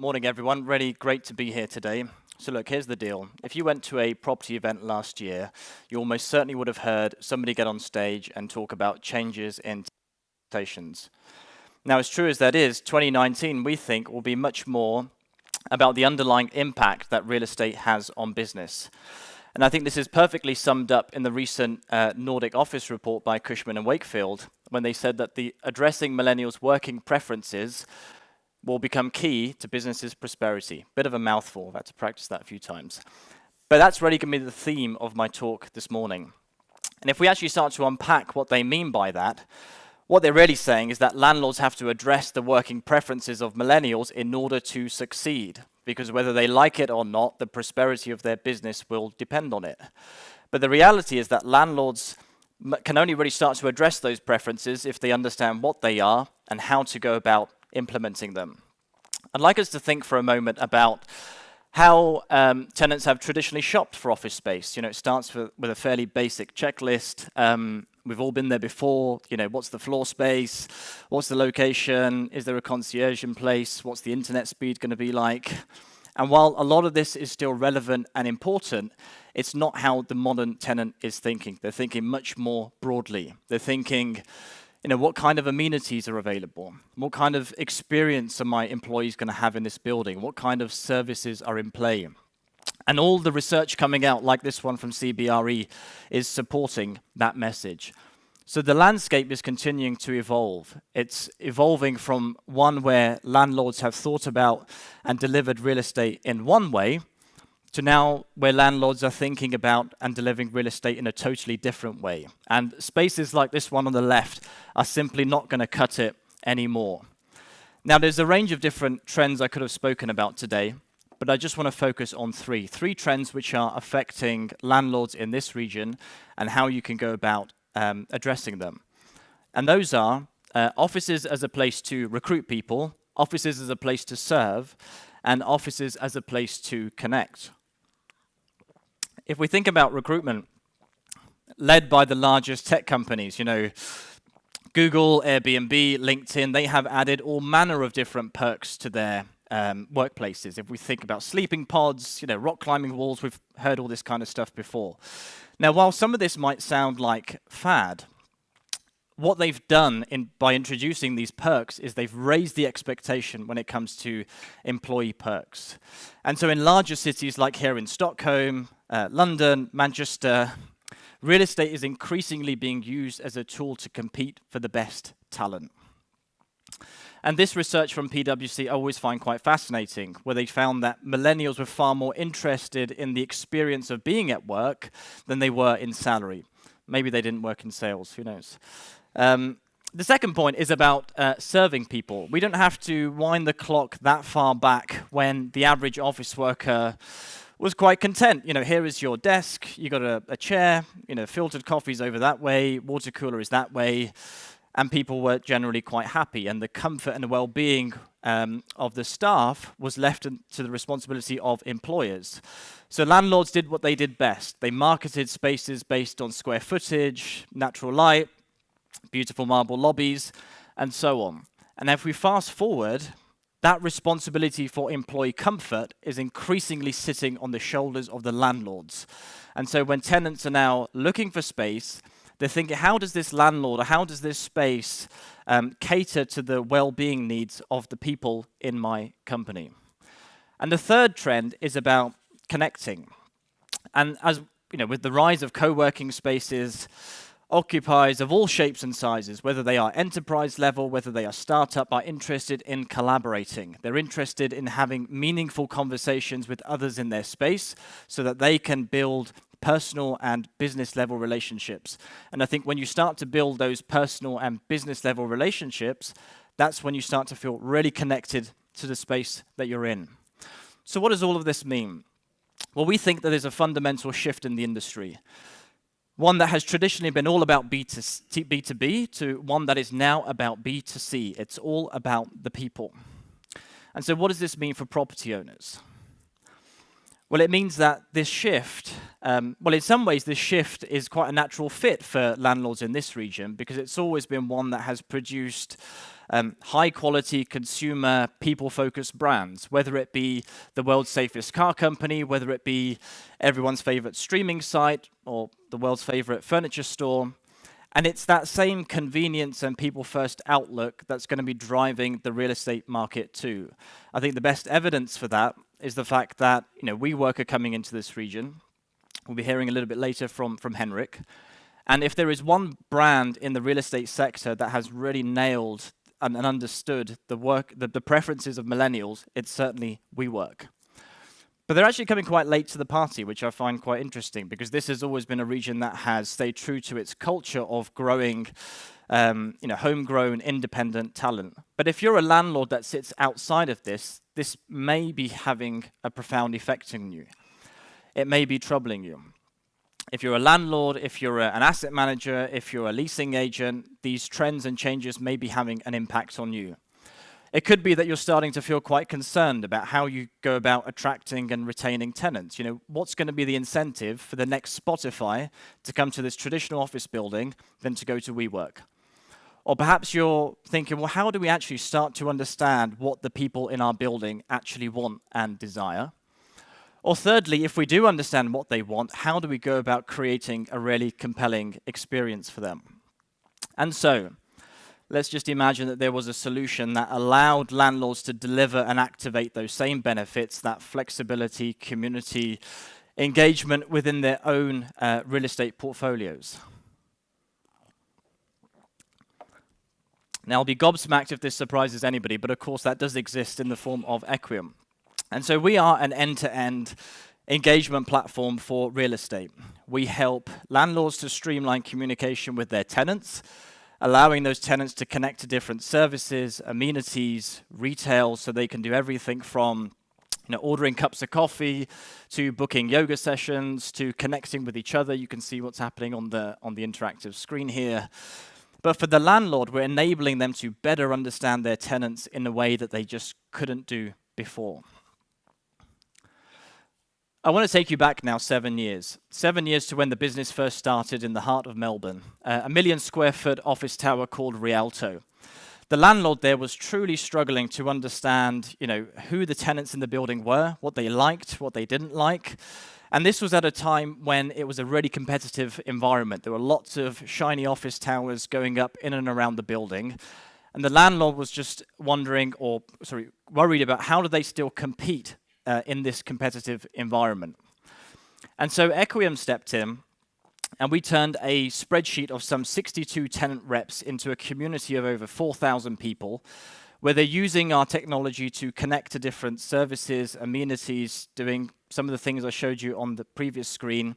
Morning, everyone. Really great to be here today. So look, here's the deal. If you went to a property event last year, you almost certainly would have heard somebody get on stage and talk about changes in taxations. Now, as true as that is, 2019, we think, will be much more about the underlying impact that real estate has on business. And I think this is perfectly summed up in the recent Nordic office report by Cushman & Wakefield, when they said that the addressing millennials' working preferences will become key to businesses' prosperity. Bit of a mouthful, I've had to practice that a few times. But that's really going to be the theme of my talk this morning. And if we actually start to unpack what they mean by that, what they're really saying is that landlords have to address the working preferences of millennials in order to succeed, because whether they like it or not, the prosperity of their business will depend on it. But the reality is that landlords can only really start to address those preferences if they understand what they are and how to go about implementing them. I'd like us to think for a moment about how tenants have traditionally shopped for office space. You know, it starts with a fairly basic checklist. We've all been there before. You know, what's the floor space? What's the location? Is there a concierge in place? What's the internet speed going to be like? And while a lot of this is still relevant and important, it's not how the modern tenant is thinking. They're thinking much more broadly. They're thinking, you know, what kind of amenities are available? What kind of experience are my employees going to have in this building? What kind of services are in play? And all the research coming out, like this one from CBRE, is supporting that message. So the landscape is continuing to evolve. It's evolving from one where landlords have thought about and delivered real estate in one way, to now where landlords are thinking about and delivering real estate in a totally different way. And spaces like this one on the left are simply not going to cut it anymore. Now, there's a range of different trends I could have spoken about today, but I just want to focus on three trends which are affecting landlords in this region and how you can go about addressing them. And those are offices as a place to recruit people, offices as a place to serve, and offices as a place to connect. If we think about recruitment, led by the largest tech companies, you know, Google, Airbnb, LinkedIn, they have added all manner of different perks to their workplaces. If we think about sleeping pods, you know, rock climbing walls, we've heard all this kind of stuff before. Now, while some of this might sound like fad, what they've done by introducing these perks is they've raised the expectation when it comes to employee perks. And so in larger cities like here in Stockholm, London, Manchester, real estate is increasingly being used as a tool to compete for the best talent. And this research from PwC I always find quite fascinating, where they found that millennials were far more interested in the experience of being at work than they were in salary. Maybe they didn't work in sales, who knows? The second point is about serving people. We don't have to wind the clock that far back when the average office worker was quite content. You know, here is your desk, you got a chair, you know, filtered coffee's over that way, water cooler is that way, and people were generally quite happy, and the comfort and the well-being of the staff was left to the responsibility of employers. So landlords did what they did best. They marketed spaces based on square footage, natural light, beautiful marble lobbies, and so on. And if we fast forward, that responsibility for employee comfort is increasingly sitting on the shoulders of the landlords. And so when tenants are now looking for space, they're thinking, how does this landlord or how does this space cater to the well-being needs of the people in my company? And the third trend is about connecting. And as you know, with the rise of co-working spaces, occupiers of all shapes and sizes, whether they are enterprise level, whether they are startup, are interested in collaborating. They're interested in having meaningful conversations with others in their space so that they can build personal and business level relationships. And I think when you start to build those personal and business level relationships, that's when you start to feel really connected to the space that you're in. So what does all of this mean? Well, we think that there's a fundamental shift in the industry. One that has traditionally been all about B2B to one that is now about B2C. It's all about the people. And so what does this mean for property owners? Well, it means that this shift, in some ways, this shift is quite a natural fit for landlords in this region because it's always been one that has produced high-quality consumer, people-focused brands, whether it be the world's safest car company, whether it be everyone's favorite streaming site, or the world's favorite furniture store. And it's that same convenience and people-first outlook that's going to be driving the real estate market too. I think the best evidence for that is the fact that WeWork are coming into this region. We'll be hearing a little bit later from Henrik. And if there is one brand in the real estate sector that has really nailed and understood the preferences of millennials, it's certainly WeWork. But they're actually coming quite late to the party, which I find quite interesting, because this has always been a region that has stayed true to its culture of growing, homegrown, independent talent. But if you're a landlord that sits outside of this may be having a profound effect on you. It may be troubling you. If you're a landlord, if you're an asset manager, if you're a leasing agent, these trends and changes may be having an impact on you. It could be that you're starting to feel quite concerned about how you go about attracting and retaining tenants. What's going to be the incentive for the next Spotify to come to this traditional office building than to go to WeWork? Or perhaps you're thinking, well, how do we actually start to understand what the people in our building actually want and desire? Or thirdly, if we do understand what they want, how do we go about creating a really compelling experience for them? And so, let's just imagine that there was a solution that allowed landlords to deliver and activate those same benefits, that flexibility, community, engagement within their own real estate portfolios. Now, I'll be gobsmacked if this surprises anybody, but of course that does exist in the form of Equiem. And so we are an end-to-end engagement platform for real estate. We help landlords to streamline communication with their tenants, allowing those tenants to connect to different services, amenities, retail, so they can do everything from ordering cups of coffee to booking yoga sessions to connecting with each other. You can see what's happening on the interactive screen here. But for the landlord, we're enabling them to better understand their tenants in a way that they just couldn't do before. I want to take you back now 7 years. 7 years to when the business first started in the heart of Melbourne. A 1 million square foot office tower called Rialto. The landlord there was truly struggling to understand, who the tenants in the building were, what they liked, what they didn't like. And this was at a time when it was a really competitive environment. There were lots of shiny office towers going up in and around the building. And the landlord was just worried about how do they still compete in this competitive environment. And so Equiem stepped in, and we turned a spreadsheet of some 62 tenant reps into a community of over 4,000 people, where they're using our technology to connect to different services, amenities, doing some of the things I showed you on the previous screen.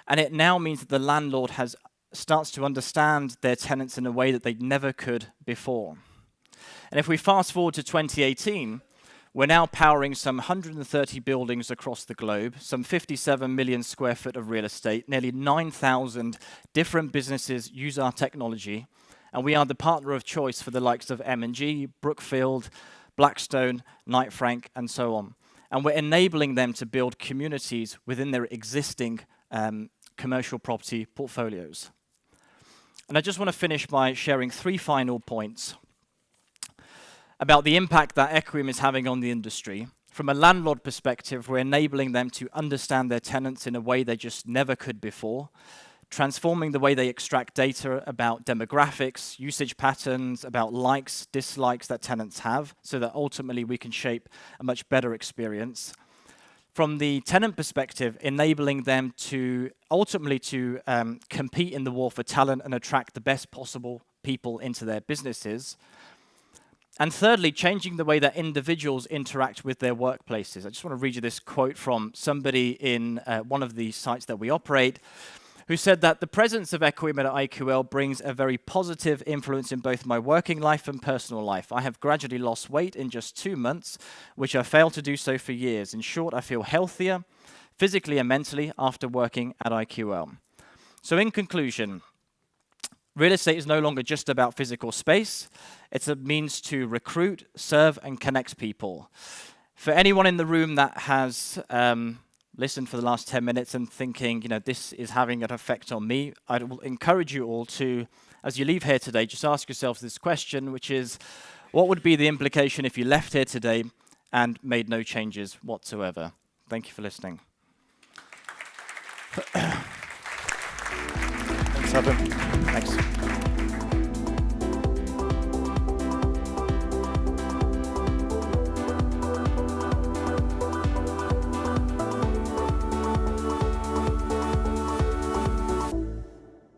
And it now means that the landlord starts to understand their tenants in a way that they never could before. And if we fast forward to 2018, we're now powering some 130 buildings across the globe, some 57 million square foot of real estate, nearly 9,000 different businesses use our technology, and we are the partner of choice for the likes of M&G, Brookfield, Blackstone, Knight Frank, and so on. And we're enabling them to build communities within their existing commercial property portfolios. And I just want to finish by sharing 3 final points about the impact that Equiem is having on the industry. From a landlord perspective, we're enabling them to understand their tenants in a way they just never could before, transforming the way they extract data about demographics, usage patterns, about likes, dislikes that tenants have, so that ultimately we can shape a much better experience. From the tenant perspective, enabling them to ultimately compete in the war for talent and attract the best possible people into their businesses. And thirdly, changing the way that individuals interact with their workplaces. I just want to read you this quote from somebody in one of the sites that we operate, who said that the presence of Equiem at IQL brings a very positive influence in both my working life and personal life. I have gradually lost weight in just 2 months, which I failed to do so for years. In short, I feel healthier, physically and mentally, after working at IQL. So in conclusion, real estate is no longer just about physical space. It's a means to recruit, serve, and connect people. For anyone in the room that has listened for the last 10 minutes and thinking, this is having an effect on me, I will encourage you all to, as you leave here today, just ask yourselves this question, which is, what would be the implication if you left here today and made no changes whatsoever? Thank you for listening. Thanks, Evan. Thanks.